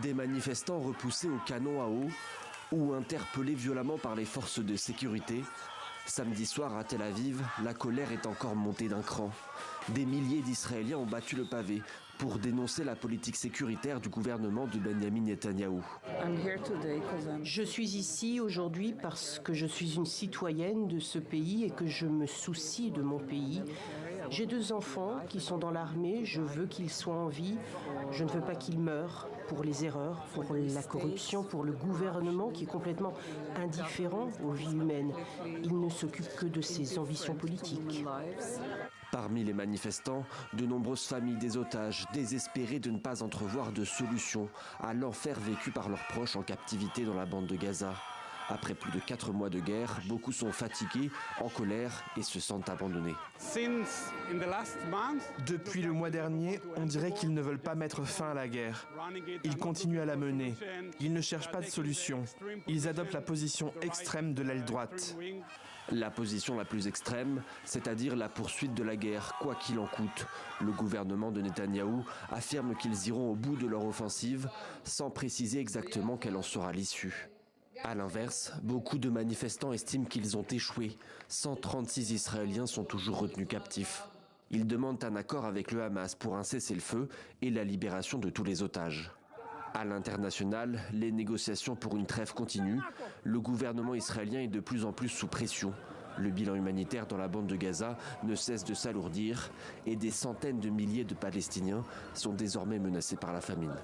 Des manifestants repoussés au canon à eau ou interpellés violemment par les forces de sécurité. Samedi soir à Tel Aviv, la colère est encore montée d'un cran. Des milliers d'Israéliens ont battu le pavé pour dénoncer la politique sécuritaire du gouvernement de Benjamin Netanyahou. Je suis ici aujourd'hui parce que je suis une citoyenne de ce pays et que je me soucie de mon pays. J'ai 2 enfants qui sont dans l'armée, je veux qu'ils soient en vie, je ne veux pas qu'ils meurent pour les erreurs, pour la corruption, pour le gouvernement qui est complètement indifférent aux vies humaines. Il ne s'occupe que de ses ambitions politiques. Parmi les manifestants, de nombreuses familles des otages, désespérées de ne pas entrevoir de solution à l'enfer vécu par leurs proches en captivité dans la bande de Gaza. Après plus de 4 mois de guerre, beaucoup sont fatigués, en colère et se sentent abandonnés. Depuis le mois dernier, on dirait qu'ils ne veulent pas mettre fin à la guerre. Ils continuent à la mener. Ils ne cherchent pas de solution. Ils adoptent la position extrême de l'aile droite. La position la plus extrême, c'est-à-dire la poursuite de la guerre, quoi qu'il en coûte. Le gouvernement de Netanyahou affirme qu'ils iront au bout de leur offensive, sans préciser exactement quelle en sera l'issue. A l'inverse, beaucoup de manifestants estiment qu'ils ont échoué. 136 Israéliens sont toujours retenus captifs. Ils demandent un accord avec le Hamas pour un cessez-le-feu et la libération de tous les otages. À l'international, les négociations pour une trêve continuent. Le gouvernement israélien est de plus en plus sous pression. Le bilan humanitaire dans la bande de Gaza ne cesse de s'alourdir et des centaines de milliers de Palestiniens sont désormais menacés par la famine.